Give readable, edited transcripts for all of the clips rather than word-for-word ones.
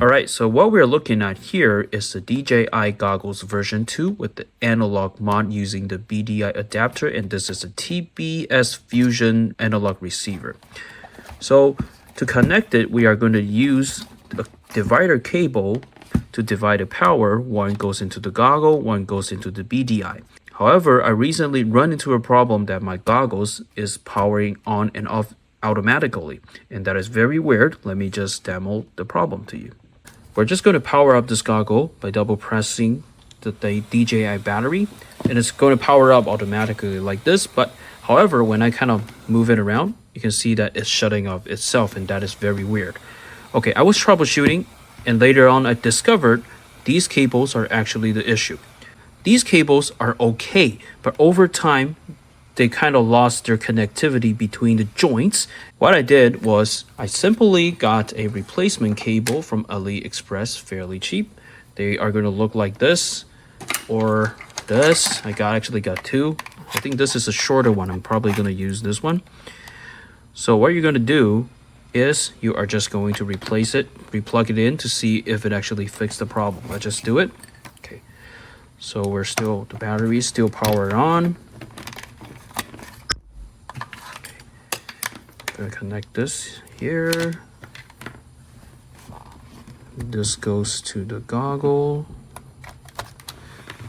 Alright, so what we're looking at here is the DJI Goggles version 2 with the analog mod using the BDI adapter, and this is a TBS Fusion analog receiver. So to connect it, we are going to use a divider cable to divide the power. One goes into the goggle, one goes into the BDI. However, I recently run into a problem that my goggles is powering on and off automatically, and that is very weird. Let me just demo the problem to you. We're just going to power up this goggle by double pressing the DJI battery, and it's going to power up automatically like this. But however, when I kind of move it around, you can see that it's shutting off itself, and that is very weird. Okay, I was troubleshooting, and later on I discovered these cables are actually the issue. These cables are okay, but over time they kind of lost their connectivity between the joints. What I did was I simply got a replacement cable from AliExpress, fairly cheap. They are going to look like this or this. I actually got two. I think this is a shorter one. I'm probably going to use this one. So what you're going to do is you are just going to replace it, replug it in to see if it actually fixed the problem. Let's just do it. Okay. So the battery is still powered on. Gonna connect this here. This goes to the goggle,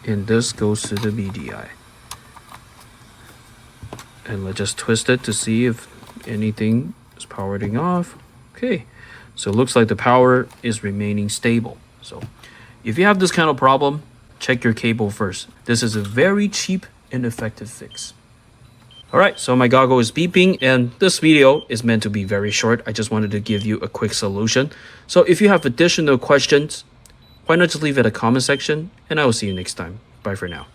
and this goes to the BDI. And let's just twist it to see if anything is powering off. Okay, so it looks like the power is remaining stable. So if you have this kind of problem, check your cable first. This is a very cheap and effective fix. Alright, so my goggle is beeping, and this video is meant to be very short. I just wanted to give you a quick solution. So if you have additional questions, why not just leave it in the comment section, and I will see you next time. Bye for now.